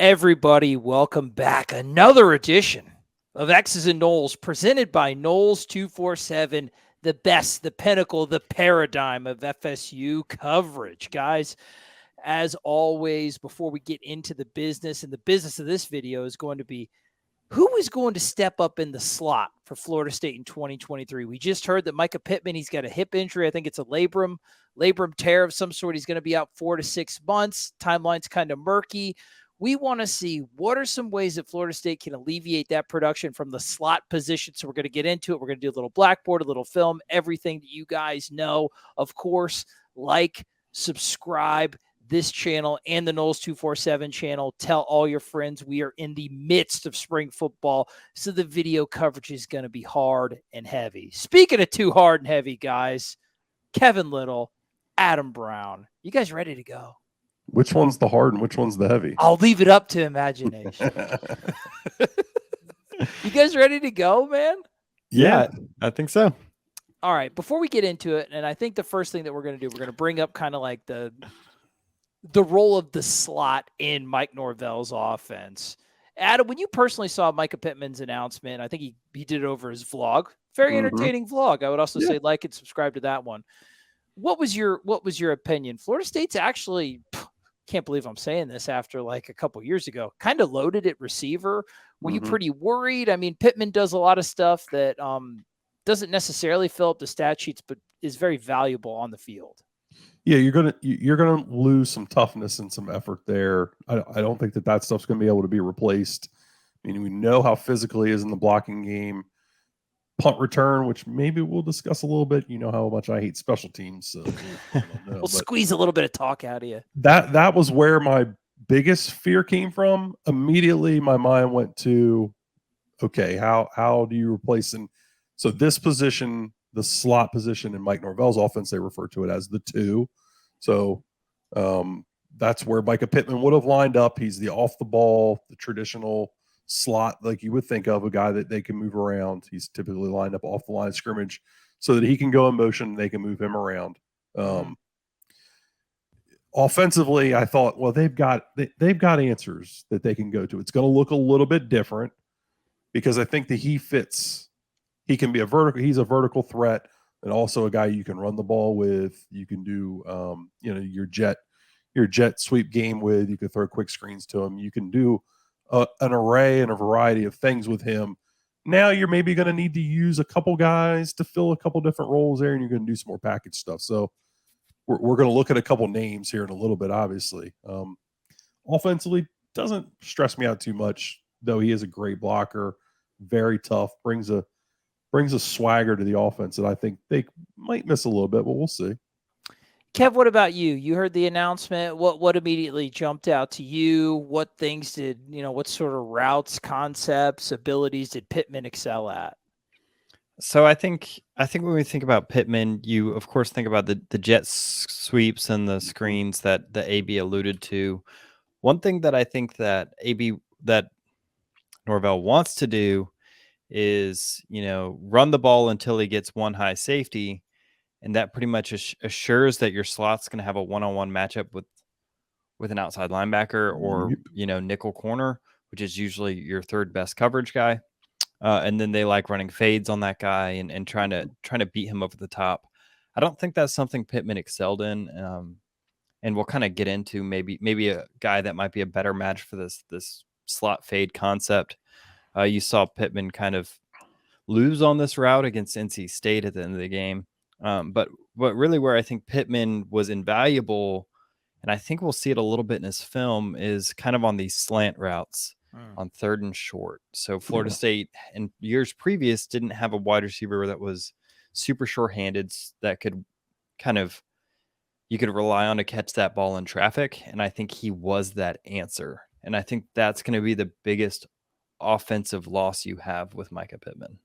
Everybody, welcome back. Another edition of X's and Knowles presented by Knowles 247, the best, the pinnacle, the paradigm of FSU coverage. Guys, as always, before we get into the business, and the business of this video is going to be who is going to step up in the slot for Florida State in 2023. We just heard that Micah Pittman, he's got a hip injury. I think it's a labrum tear of some sort. He's going to be out 4 to 6 months. Timeline's kind of murky. We want to see what are some ways that Florida State can alleviate that production from the slot position. So we're going to get into it. We're going to do a little blackboard, a little film, everything that you guys know. Of course, like, subscribe this channel and the Knowles 247 channel. Tell all your friends we are in the midst of spring football, so the video coverage is going to be hard and heavy. Speaking of too hard and heavy, guys, Kevin Little, Adam Brown, you guys ready to go? Which one's the hard and which one's the heavy? I'll leave it up to imagination. You guys ready to go, man? Yeah, I think so. All right, before we get into it, and I think the first thing that we're going to do, we're going to bring up kind of like the role of the slot in Mike Norvell's offense. Adam, when you personally saw Micah Pittman's announcement, I think he did it over his vlog. Very entertaining vlog. I would also say like and subscribe to that one. What was your opinion? Florida State's actually, can't believe I'm saying this after like a couple years ago, kind of loaded at receiver. Were you pretty worried? I mean, Pittman does a lot of stuff that doesn't necessarily fill up the stat sheets, but is very valuable on the field. Yeah, you're gonna lose some toughness and some effort there. I don't think that stuff's gonna be able to be replaced. I mean, we know how physical he is in the blocking game. Punt return, which maybe we'll discuss a little bit. You know how much I hate special teams, so we'll squeeze a little bit of talk out of you. That was where my biggest fear came from. Immediately, my mind went to, okay, how do you replace him? So this position, the slot position in Mike Norvell's offense, they refer to it as the 2. So that's where Mycah Pittman would have lined up. He's the off the ball, the traditional slot, like you would think of, a guy that they can move around. He's typically lined up off the line of scrimmage so that he can go in motion and they can move him around. Offensively, I thought, well, they've got answers that they can go to. It's going to look a little bit different because I think that he fits. He can be he's a vertical threat and also a guy you can run the ball with. You can do your jet sweep game with. You can throw quick screens to him. You can do an array and a variety of things with him. Now you're maybe going to need to use a couple guys to fill a couple different roles there, and you're going to do some more package stuff. So we're going to look at a couple names here in a little bit, obviously. Offensively, doesn't stress me out too much, though he is a great blocker, very tough, brings a swagger to the offense that I think they might miss a little bit, but we'll see. Kev, what about you? You heard the announcement. What immediately jumped out to you? What things what sort of routes, concepts, abilities did Pittman excel at? So I think when we think about Pittman, you of course think about the jet sweeps and the screens that the AB alluded to. One thing that I think that Norvell wants to do is, run the ball until he gets one high safety. And that pretty much assures that your slot's going to have a one-on-one matchup with an outside linebacker or, nickel corner, which is usually your third best coverage guy. And then they like running fades on that guy and trying to beat him over the top. I don't think that's something Pittman excelled in. And we'll kind of get into maybe a guy that might be a better match for this slot fade concept. You saw Pittman kind of lose on this route against NC State at the end of the game. But really where I think Pittman was invaluable, and I think we'll see it a little bit in his film, is kind of on these slant routes on 3rd and short. So Florida State in years previous didn't have a wide receiver that was super short-handed that could you could rely on to catch that ball in traffic. And I think he was that answer. And I think that's going to be the biggest offensive loss you have with Mycah Pittman.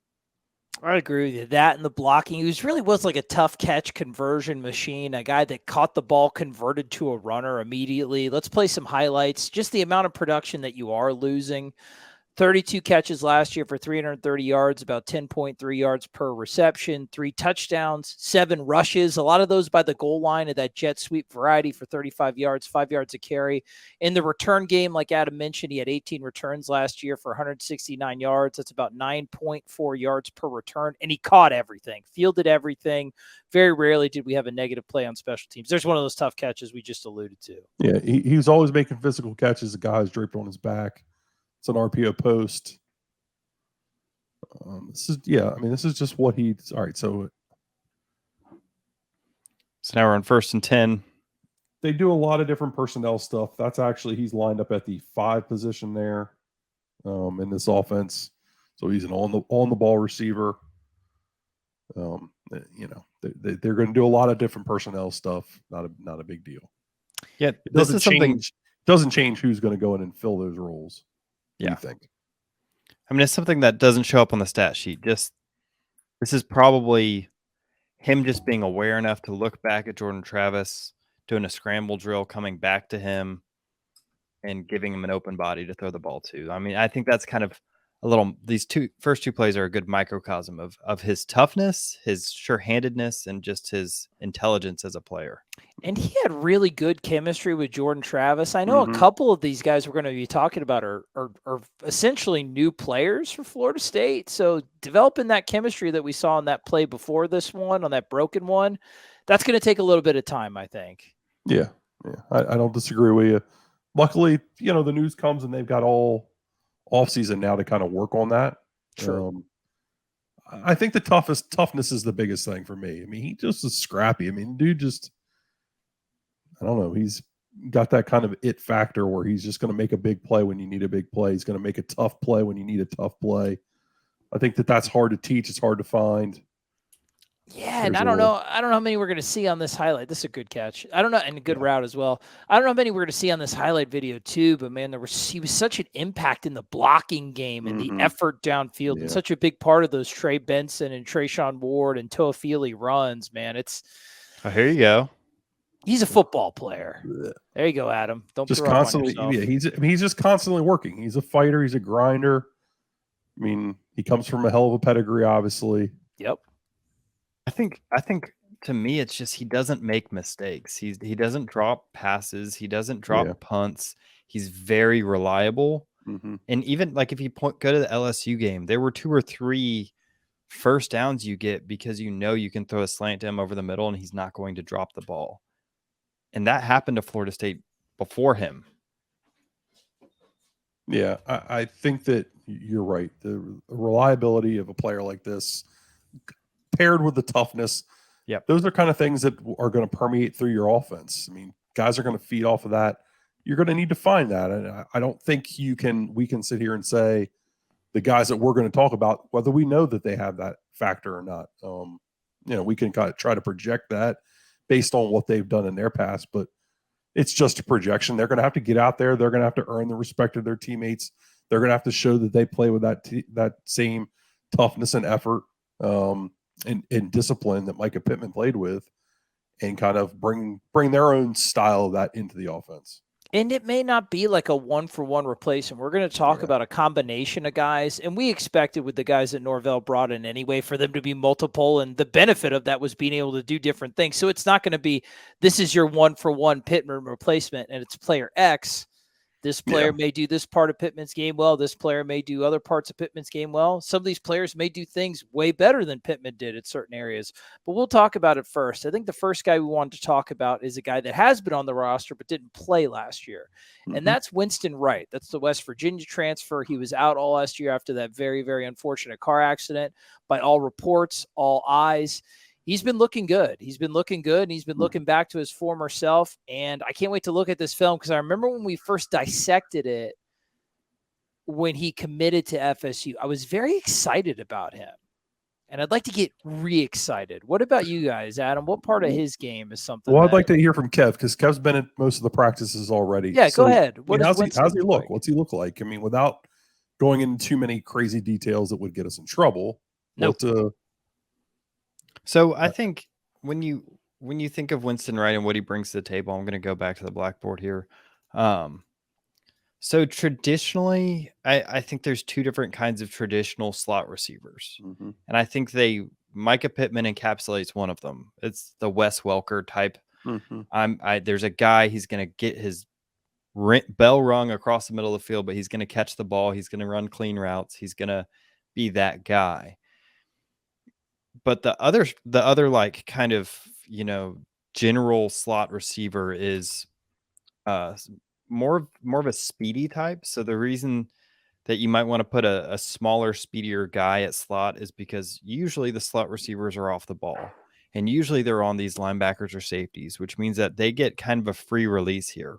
I agree with you. That and the blocking. He really was like a tough catch conversion machine, a guy that caught the ball, converted to a runner immediately. Let's play some highlights. Just the amount of production that you are losing 32 catches last year for 330 yards, about 10.3 yards per reception, 3 touchdowns, 7 rushes, a lot of those by the goal line of that jet sweep variety for 35 yards, 5 yards a carry. In the return game, like Adam mentioned, he had 18 returns last year for 169 yards. That's about 9.4 yards per return, and he caught everything, fielded everything. Very rarely did we have a negative play on special teams. There's one of those tough catches we just alluded to. Yeah, he was always making physical catches. The guy's draped on his back. It's an RPO post. This is just what he's all right. So now we're on 1st and 10. They do a lot of different personnel stuff. That's actually, he's lined up at the 5 position there in this offense. So he's an on the ball receiver. They're going to do a lot of different personnel stuff. Not a big deal. Yeah, this is something doesn't change who's going to go in and fill those roles. Yeah, I think. I mean, it's something that doesn't show up on the stat sheet. This is probably him just being aware enough to look back at Jordan Travis doing a scramble drill, coming back to him, and giving him an open body to throw the ball to. I mean, I think that's kind of a little. These first two plays are a good microcosm of his toughness, his sure-handedness, and just his intelligence as a player. And he had really good chemistry with Jordan Travis. I know a couple of these guys we're going to be talking about are essentially new players for Florida State. So developing that chemistry that we saw in that play before this one, on that broken one, that's going to take a little bit of time, I think. Yeah. I don't disagree with you. Luckily, the news comes and they've got all offseason now to kind of work on that. True. I think the toughness is the biggest thing for me. I mean, he just is scrappy. I mean, dude just, I don't know. He's got that kind of it factor where he's just going to make a big play when you need a big play. He's going to make a tough play when you need a tough play. I think that's hard to teach. It's hard to find. Yeah, and I don't know how many we're going to see on this highlight. This is a good catch. I don't know, and a good route as well. I don't know how many we're going to see on this highlight video too, but man, he was such an impact in the blocking game and the effort downfield, and such a big part of those Trey Benson and Trayshawn Ward and Toafili runs, man. Here you go. He's a football player. There you go, Adam. Don't just throw constantly. Up on yourself. He's just constantly working. He's a fighter. He's a grinder. I mean, he comes from a hell of a pedigree, obviously. Yep. I think to me, it's just he doesn't make mistakes. He doesn't drop passes. He doesn't drop punts. He's very reliable. And even like if you go to the LSU game, there were 2 or 3 first downs you get because you can throw a slant to him over the middle and he's not going to drop the ball. And that happened to Florida State before him. Yeah, I think that you're right. The reliability of a player like this, paired with the toughness, those are kind of things that are going to permeate through your offense. I mean, guys are going to feed off of that. You're going to need to find that. And I don't think we can sit here and say the guys that we're going to talk about, whether we know that they have that factor or not. We can kind of try to project that based on what they've done in their past, but it's just a projection. They're going to have to get out there. They're going to have to earn the respect of their teammates. They're going to have to show that they play with that same toughness and effort and discipline that Mycah Pittman played with, and kind of bring their own style of that into the offense. And it may not be like a 1-for-1 replacement. We're going to talk about a combination of guys, and we expected with the guys that Norvell brought in anyway for them to be multiple, and the benefit of that was being able to do different things. So it's not going to be, this is your 1-for-1 Pittman replacement, and it's player X. This player may do this part of Pittman's game well. This player may do other parts of Pittman's game well. Some of these players may do things way better than Pittman did in certain areas, but we'll talk about it first. I think the first guy we wanted to talk about is a guy that has been on the roster but didn't play last year, and that's Winston Wright. That's the West Virginia transfer. He was out all last year after that very, very unfortunate car accident. By all reports, all eyes, he's been looking good. And he's been looking back to his former self. And I can't wait to look at this film because I remember when we first dissected it, when he committed to FSU, I was very excited about him. And I'd like to get re-excited. What about you guys, Adam? What part of his game is something? Well, I'd like to hear from Kev because Kev's been at most of the practices already. Yeah, go ahead. How's he look? What's he look like? I mean, without going into too many crazy details that would get us in trouble. Nope. So I think when you think of Winston Wright and what he brings to the table, I'm going to go back to the blackboard here. So So traditionally, I think there's two different kinds of traditional slot receivers. Mhm. And I think Micah Pittman encapsulates one of them. It's the Wes Welker type. Mhm. There's a guy, he's going to get his bell rung across the middle of the field, but he's going to catch the ball. He's going to run clean routes. He's going to be that guy. But the other like kind of, general slot receiver is more of a speedy type. So the reason that you might want to put a smaller, speedier guy at slot is because usually the slot receivers are off the ball. And usually they're on these linebackers or safeties, which means that they get kind of a free release here.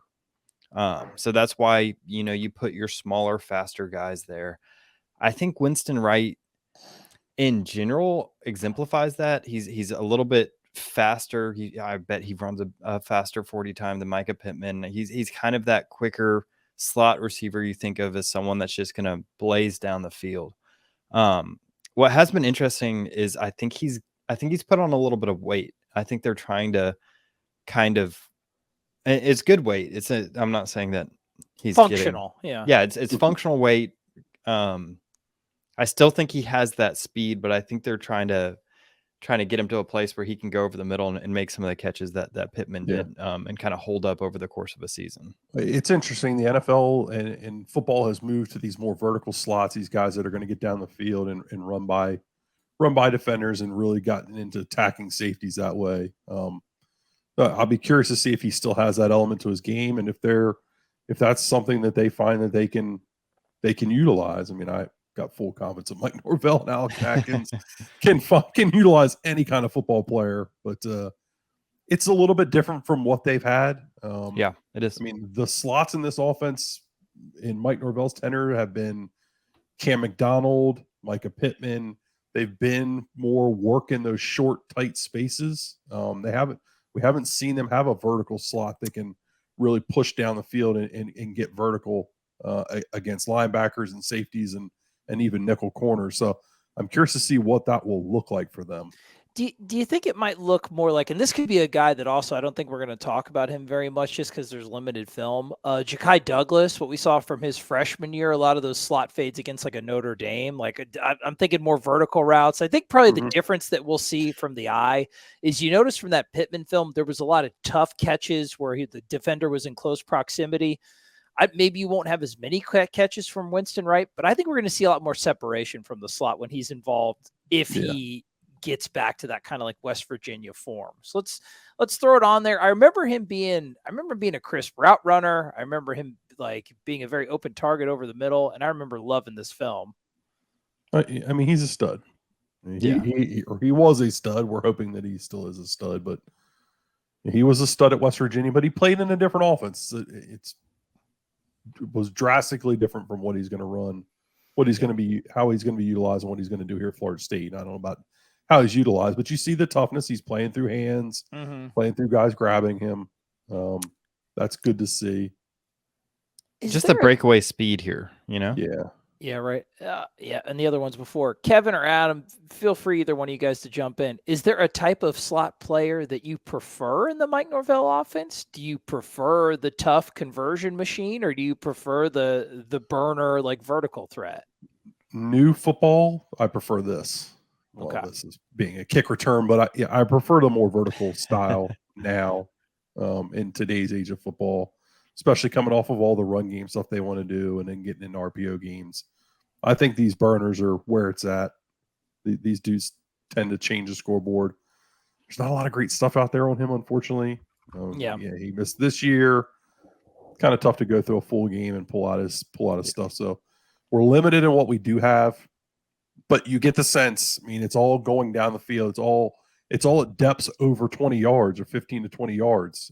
So that's why, you put your smaller, faster guys there. I think Winston Wright in general exemplifies that. He's a little bit faster. I bet he runs a faster 40 time than Mycah Pittman. He's kind of that quicker slot receiver you think of as someone that's just going to blaze down the field. What has been interesting is I think he's put on a little bit of weight. I think they're trying to kind of, it's good weight. I'm not saying that he's Functional. yeah, it's functional weight. I still think he has that speed, but I think they're trying to get him to a place where he can go over the middle and make some of the catches that Pittman did, and kind of hold up over the course of a season. It's interesting. The NFL and football has moved to these more vertical slots. These guys that are going to get down the field and run by defenders, and really gotten into attacking safeties that way. I'll be curious to see if he still has that element to his game, and if that's something that they find that they can utilize. I mean, I got full confidence of Mike Norvell and Alex Atkins can utilize any kind of football player, but it's a little bit different from what they've had. Yeah, it is. I mean, the slots in this offense in Mike Norvell's tenure have been Cam McDonald, Mycah Pittman. They've been more work in those short, tight spaces. We haven't seen them have a vertical slot that can really push down the field and get vertical against linebackers and safeties and even nickel corners. So I'm curious to see what that will look like for them. Do you think it might look more like, and this could be a guy that also, I don't think we're going to talk about him very much just because there's limited film. Jakai Douglas, what we saw from his freshman year, a lot of those slot fades against like a Notre Dame, like I'm thinking more vertical routes. I think probably the difference that we'll see from the eye is you notice from that Pittman film, there was a lot of tough catches where the defender was in close proximity. Maybe you won't have as many catches from Winston Wright, but I think we're going to see a lot more separation from the slot when he's involved if he gets back to that kind of like West Virginia form. So let's throw it on there. I remember being a crisp route runner. I remember him like being a very open target over the middle, and I remember loving this film. I mean, he's a stud. He was a stud. We're hoping that he still is a stud, but he was a stud at West Virginia, but he played in a different offense. It was drastically different from what he's going to run, what he's going to be, how he's going to be utilized, and what he's going to do here at Florida State. I don't know about how he's utilized, but you see the toughness. He's playing through hands, playing through guys grabbing him. That's good to see. Just the breakaway speed here, Yeah. Yeah, right. And the other ones before. Kevin or Adam, feel free, either one of you guys, to jump in. Is there a type of slot player that you prefer in the Mike Norvell offense? Do you prefer the tough conversion machine, or do you prefer the burner, like vertical threat? New football, I prefer this. Well, this is being a kick return, but I prefer the more vertical style now in today's age of football, especially coming off of all the run game stuff they want to do and then getting into RPO games. I think these burners are where it's at. These dudes tend to change the scoreboard. There's not a lot of great stuff out there on him, unfortunately. He missed this year. Kind of tough to go through a full game and pull out his stuff. So we're limited in what we do have, but you get the sense. I mean, it's all going down the field. It's all at depths over 20 yards or 15 to 20 yards.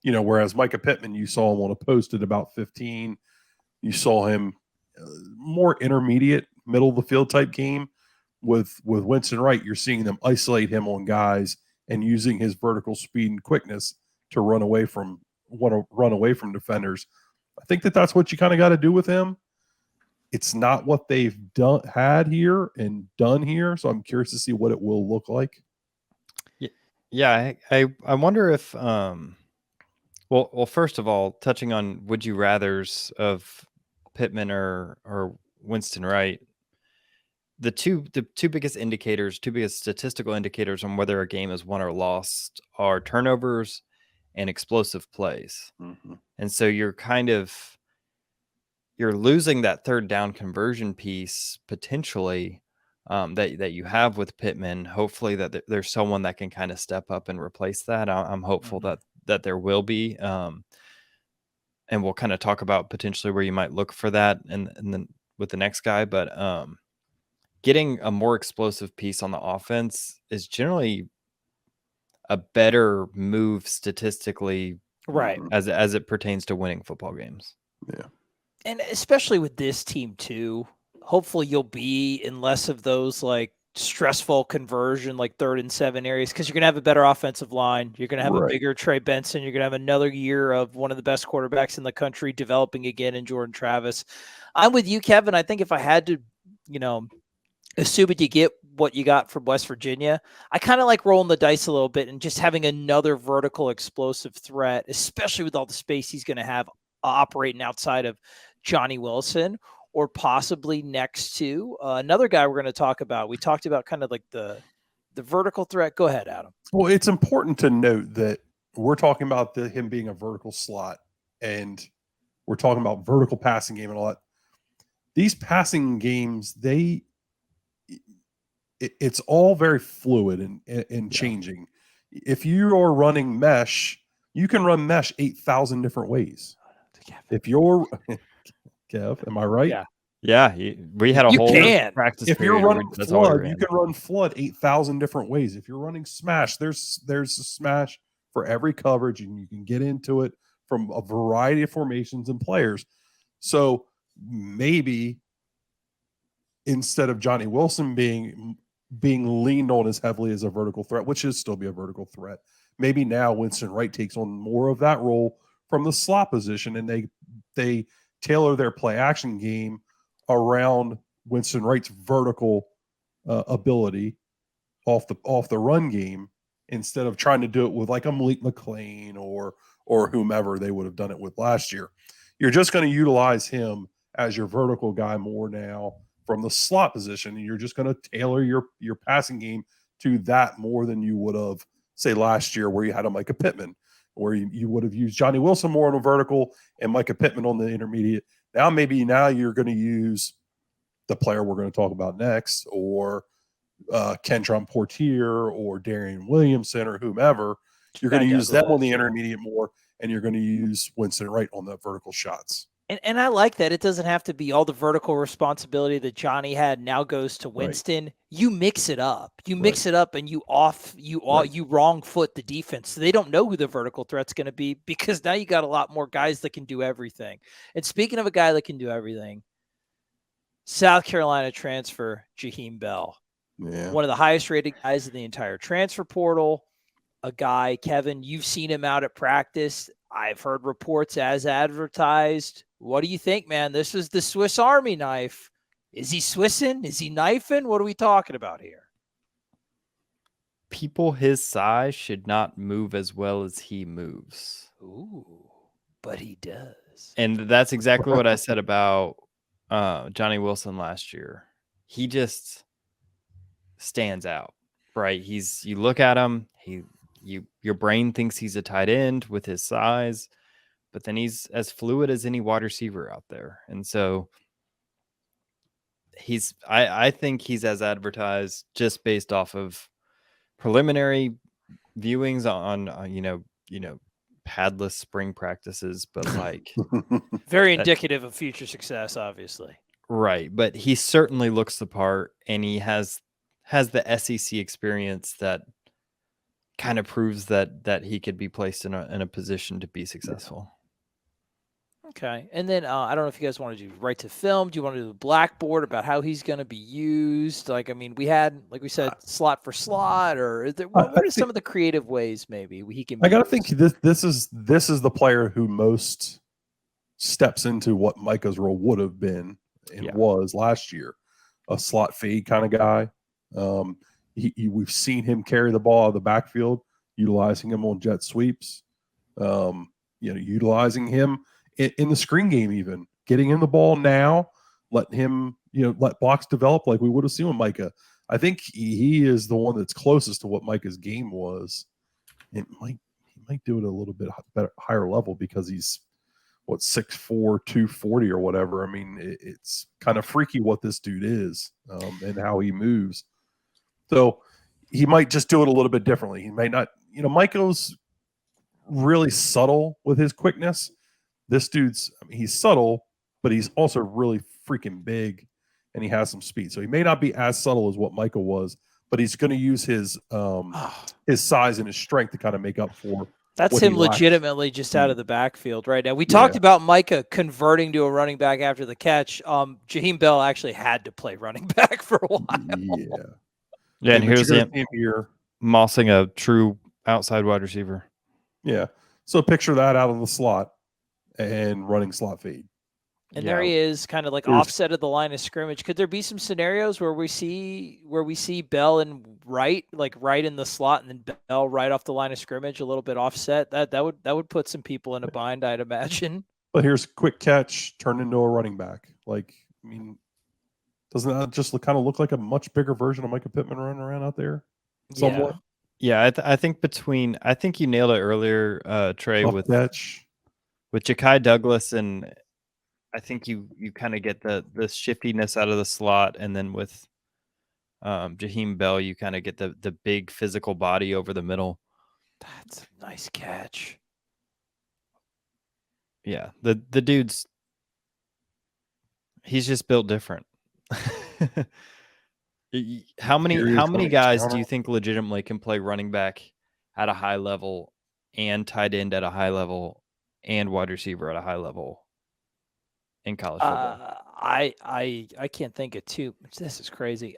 Whereas Micah Pittman, you saw him on a post at about 15. You saw him more intermediate, middle of the field type game. With Winston Wright, you're seeing them isolate him on guys and using his vertical speed and quickness to run away from defenders. I think that's what you kind of got to do with him. It's not what they've done here, so I'm curious to see what it will look like. Yeah, I wonder if Well, first of all, touching on would you rather's of Pittman or Winston Wright, the two biggest indicators, two biggest statistical indicators on whether a game is won or lost are turnovers and explosive plays. Mm-hmm. And so you're losing that third down conversion piece potentially that you have with Pittman. Hopefully that there's someone that can kind of step up and replace that. I'm hopeful that there will be. And we'll kind of talk about potentially where you might look for that and then with the next guy. But getting a more explosive piece on the offense is generally a better move statistically, Right. as it pertains to winning football games. Yeah. And especially with this team too, hopefully you'll be in less of those like stressful conversion, like 3rd and 7 areas, because you're going to have a better offensive line. You're going to have a bigger Trey Benson. You're going to have another year of one of the best quarterbacks in the country developing again in Jordan Travis. I'm with you, Kevin. I think if I had to, assuming you get what you got from West Virginia, I kind of like rolling the dice a little bit and just having another vertical explosive threat, especially with all the space he's going to have operating outside of Johnny Wilson, or possibly next to another guy we're going to talk about. We talked about kind of like the vertical threat. Go ahead, Adam. Well, it's important to note that we're talking about him being a vertical slot, and we're talking about vertical passing game and all that. These passing games, it's all very fluid and changing. If you are running mesh, you can run mesh 8,000 different ways. If you're Kev, am I right? Yeah. We had a whole practice. If you're running flood, you can run flood 8,000 different ways. If you're running smash, there's a smash for every coverage, and you can get into it from a variety of formations and players. So maybe instead of Johnny Wilson being leaned on as heavily as a vertical threat, which should still be a vertical threat, maybe now Winston Wright takes on more of that role from the slot position, and they tailor their play action game around Winston Wright's vertical ability off the run game, instead of trying to do it with like a Malik McLean or whomever they would have done it with last year. You're just going to utilize him as your vertical guy more now from the slot position, and you're just going to tailor your passing game to that more than you would have, say, last year, where you had a Mycah Pittman, where you would have used Johnny Wilson more on a vertical and Mycah Pittman on the intermediate. Now you're going to use the player we're going to talk about next, or Kentron Portier or Darian Williamson or whomever. You're going to use them on the intermediate more, and you're going to use Winston Wright on the vertical shots. And I like that. It doesn't have to be all the vertical responsibility that Johnny had now goes to Winston. Right. You mix it up. You mix it up, and you wrong foot the defense. So they don't know who the vertical threat's going to be, because now you got a lot more guys that can do everything. And speaking of a guy that can do everything, South Carolina transfer Jaheim Bell. Yeah. One of the highest rated guys in the entire transfer portal. A guy, Kevin, you've seen him out at practice. I've heard reports as advertised. What do you think, man? This is the Swiss Army knife. Is he Swissing? Is he knifing? What are we talking about here? People his size should not move as well as he moves. Ooh, but he does. And that's exactly what I said about Johnny Wilson last year. He just stands out, right? You look at him, your brain thinks he's a tight end with his size, but then he's as fluid as any wide receiver out there. And so I think he's as advertised, just based off of preliminary viewings on padless spring practices, but like very indicative of future success, obviously. Right. But he certainly looks the part, and he has the SEC experience that kind of proves that he could be placed in a position to be successful. Okay. And then I don't know if you guys want to do right to film. Do you want to do the blackboard about how he's going to be used? Like, I mean, we had, like we said, slot for slot, or what are some of the creative ways maybe he can be I got to think this is the player who most steps into what Micah's role would have been and was last year, a slot fade kind of guy. We've seen him carry the ball out of the backfield, utilizing him on jet sweeps. utilizing him in the screen game, even getting him the ball now, letting him, let blocks develop like we would have seen with Mycah. I think he is the one that's closest to what Micah's game was. He might do it a little bit better, higher level because he's 6'4", 240 or whatever. I mean, it's kind of freaky what this dude is and how he moves. So he might just do it a little bit differently. He may not, Micah's really subtle with his quickness. This dude's, he's subtle, but he's also really freaking big, and he has some speed. So he may not be as subtle as what Mycah was, but he's going to use his size and his strength to kind of make up for. That's him legitimately just out of the backfield right now. We talked about Mycah converting to a running back after the catch. Jaheim Bell actually had to play running back for a while. Yeah, and here's him here mossing a true outside wide receiver. Yeah. So picture that out of the slot and running slot fade. And there he is, kind of like offset of the line of scrimmage. Could there be some scenarios where we see Bell and Wright like right in the slot, and then Bell right off the line of scrimmage, a little bit offset? That would put some people in a bind, I'd imagine. But here's a quick catch turned into a running back. Doesn't that just kind of look like a much bigger version of Micah Pittman running around out there? Somewhat. Yeah, I think you nailed it earlier, Trey, with Jakai Douglas, and I think you kind of get the shiftiness out of the slot, and then with Jaheim Bell, you kind of get the big physical body over the middle. That's a nice catch. Yeah, the dude's he's just built different. How many guys do you think legitimately can play running back at a high level and tight end at a high level and wide receiver at a high level in college football? I can't think of two. This is crazy.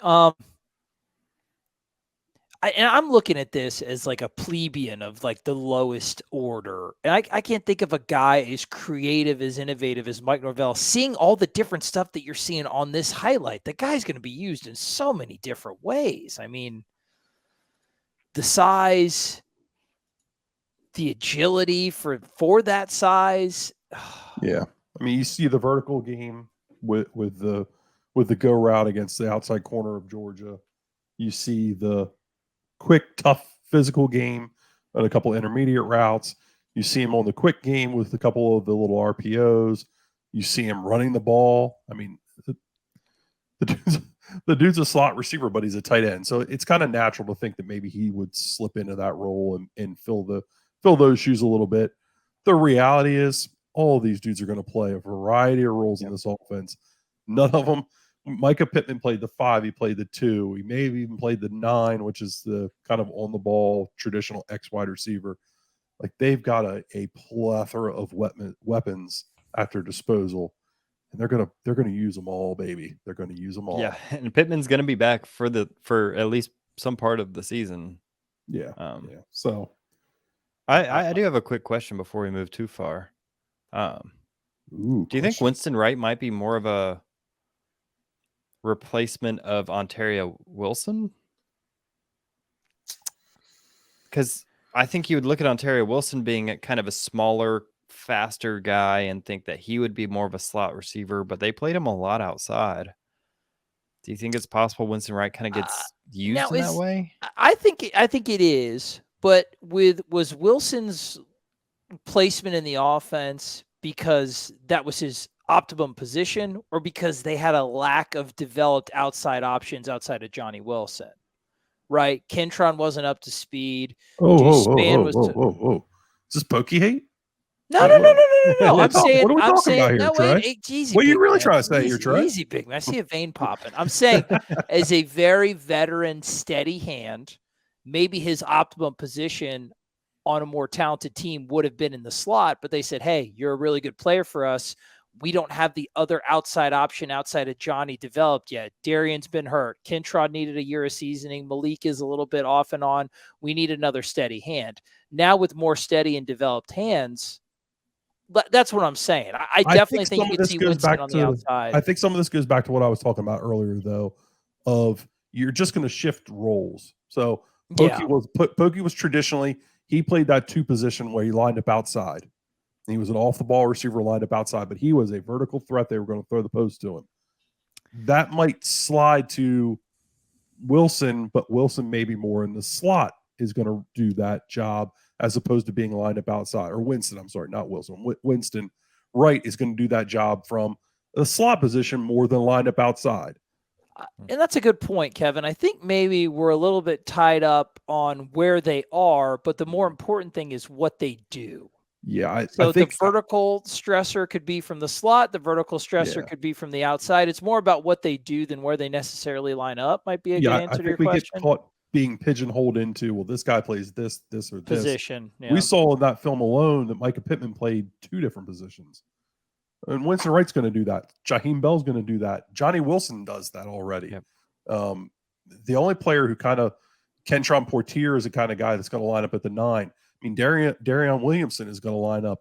I'm looking at this as like a plebeian of like the lowest order. And I can't think of a guy as creative, as innovative as Mike Norvell. Seeing all the different stuff that you're seeing on this highlight, the guy's going to be used in so many different ways. I mean, the size, the agility for that size. Yeah. I mean, you see the vertical game with the go route against the outside corner of Georgia. You see the quick, tough physical game and a couple of intermediate routes. You see him on the quick game with a couple of the little RPOs. You see him running the ball. I mean, the dude's a slot receiver, but he's a tight end. So it's kind of natural to think that maybe he would slip into that role and fill those shoes a little bit. The reality is all of these dudes are going to play a variety of roles in this offense. None of them. Micah Pittman played the 5. He played the 2. He may have even played the 9, which is the kind of on the ball traditional X wide receiver. Like they've got a plethora of weapons at their disposal, and they're gonna use them all, baby. They're gonna use them all. Yeah, and Pittman's gonna be back for at least some part of the season. Yeah. So I do have a quick question before we move too far. Do you think Winston Wright might be more of a replacement of Ontario Wilson? Because I think you would look at Ontario Wilson being kind of a smaller, faster guy and think that he would be more of a slot receiver, but they played him a lot outside. Do you think it's possible Winston Wright kind of gets used in that way? I think it is, but was Wilson's placement in the offense because that was his optimum position, or because they had a lack of developed outside options outside of Johnny Wilson? Right? Kentron wasn't up to speed. Is this pokey hate? No. I'm saying, easy. What are you really trying to say here, Trey? Easy, big man. I see a vein popping. I'm saying, as a very veteran, steady hand, maybe his optimum position on a more talented team would have been in the slot, but they said, hey, you're a really good player for us. We don't have the other outside option outside of Johnny developed yet. Darian's been hurt. Kentrod needed a year of seasoning. Malik is a little bit off and on. We need another steady hand. Now with more steady and developed hands, that's what I'm saying. I definitely think you can see Winston on the outside. I think some of this goes back to what I was talking about earlier, though, of you're just going to shift roles. So Pokey was traditionally, he played that 2 position where he lined up outside. He was an off-the-ball receiver lined up outside, but he was a vertical threat. They were going to throw the post to him. That might slide to Wilson, but Wilson maybe more in the slot is going to do that job as opposed to being lined up outside. Or Winston, I'm sorry, not Wilson. Winston Wright is going to do that job from the slot position more than lined up outside. And that's a good point, Kevin. I think maybe we're a little bit tied up on where they are, but the more important thing is what they do. Yeah, I So think the vertical stressor could be from the slot. The vertical stressor could be from the outside. It's more about what they do than where they necessarily line up. Might be a good answer to your question. Get caught being pigeonholed into, well, this guy plays this or this Position. Yeah. We saw in that film alone that Mycah Pittman played 2 different positions. And Winston Wright's going to do that. Jaheim Bell's going to do that. Johnny Wilson does that already. Yep. The only player who kind of Kentron Portier is the kind of guy that's going to line up at the 9. I mean, Darion Williamson is going to line up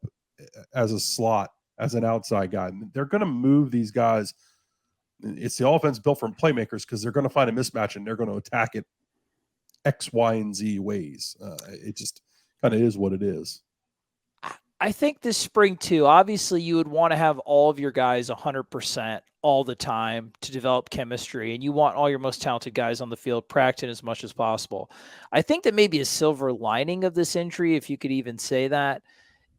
as a slot, as an outside guy. They're going to move these guys. It's the offense built from playmakers because they're going to find a mismatch and they're going to attack it X, Y, and Z ways. It just kind of is what it is. I think this spring too, obviously you would want to have all of your guys 100% all the time to develop chemistry, and you want all your most talented guys on the field practicing as much as possible. I think that maybe a silver lining of this injury, if you could even say that,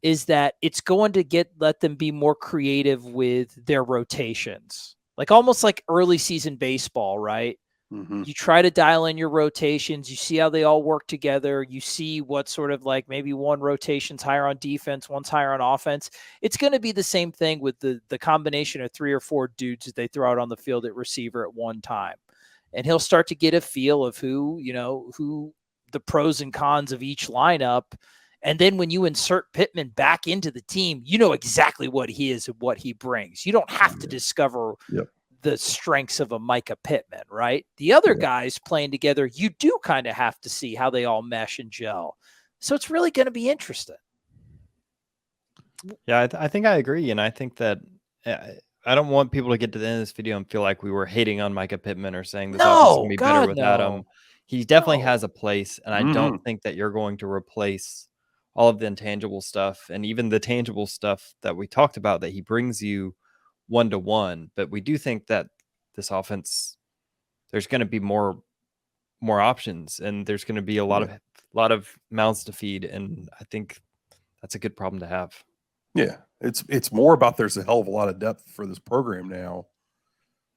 is that it's going to let them be more creative with their rotations. Like almost like early season baseball, right? Mm-hmm. You try to dial in your rotations. You see how they all work together. You see what sort of like maybe one rotation's higher on defense, one's higher on offense. It's going to be the same thing with the combination of 3 or 4 dudes that they throw out on the field at receiver at one time. And he'll start to get a feel of who the pros and cons of each lineup. And then when you insert Pittman back into the team, you know exactly what he is and what he brings. You don't have to discover the strengths of a Micah Pittman, right? The other guys playing together, you do kind of have to see how they all mesh and gel. So it's really going to be interesting. Yeah, I think I agree. And I think that I don't want people to get to the end of this video and feel like we were hating on Micah Pittman or saying this offense is going to be better without him. He definitely has a place. And I don't think that you're going to replace all of the intangible stuff and even the tangible stuff that we talked about that he brings you one-to-one, but we do think that this offense, there's going to be more options, and there's going to be a lot of mouths to feed, and I think that's a good problem to have. Yeah, it's more about there's a hell of a lot of depth for this program now.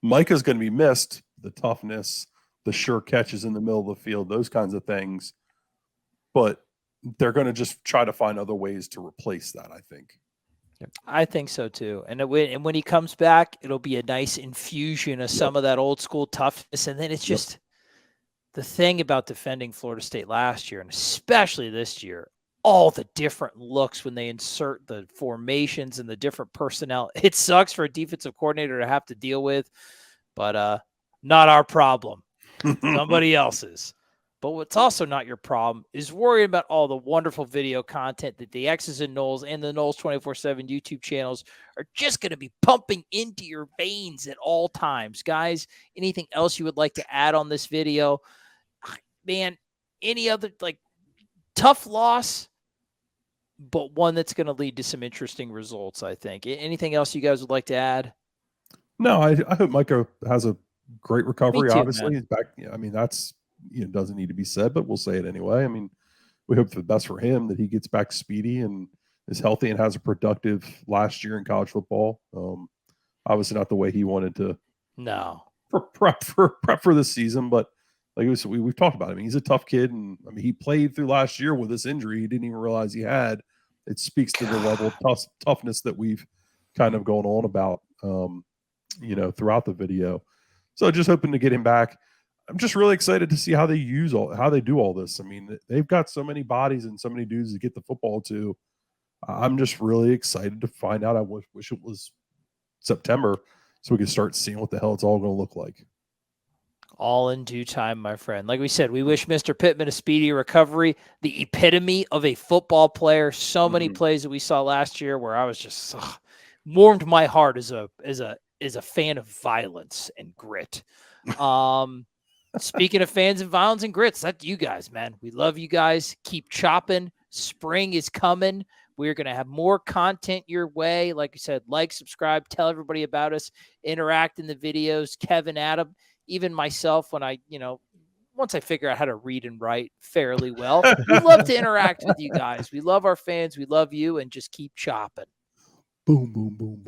Micah's going to be missed, the toughness, the sure catches in the middle of the field, those kinds of things, but they're going to just try to find other ways to replace that, I think. I think so too. And when he comes back, it'll be a nice infusion of some of that old school toughness. And then it's just the thing about defending Florida State last year, and especially this year, all the different looks when they insert the formations and the different personnel. It sucks for a defensive coordinator to have to deal with, but not our problem. Somebody else's. But what's also not your problem is worrying about all the wonderful video content that the X's and Noles and the Noles 24/7 YouTube channels are just going to be pumping into your veins at all times. Guys, anything else you would like to add on this video? Man, any other tough loss, but one that's going to lead to some interesting results, I think. Anything else you guys would like to add? No, I hope Micah has a great recovery. Me too, Obviously, man. he's back. I mean, that's doesn't need to be said, but we'll say it anyway. I mean, we hope for the best for him, that he gets back speedy and is healthy and has a productive last year in college football. Obviously not the way he wanted to prep for this season, but like we've talked about him. I mean, he's a tough kid, and I mean, he played through last year with this injury he didn't even realize he had. It speaks to the level of toughness that we've kind of gone on about throughout the video. So just hoping to get him back. I'm just really excited to see how they do all this. I mean, they've got so many bodies and so many dudes to get the football to. I'm just really excited to find out. I wish it was September so we can start seeing what the hell it's all going to look like. All in due time, my friend. Like we said, we wish Mr. Pittman a speedy recovery. The epitome of a football player. So many plays that we saw last year where I was just warmed my heart as a fan of violence and grit. Speaking of fans and violence and grits, that's you guys, man. We love you guys. Keep chopping. Spring is coming. We're going to have more content your way. Like I said, like, subscribe, tell everybody about us, interact in the videos. Kevin, Adam, even myself, when once I figure out how to read and write fairly well, we love to interact with you guys. We love our fans. We love you, and just keep chopping. Boom, boom, boom.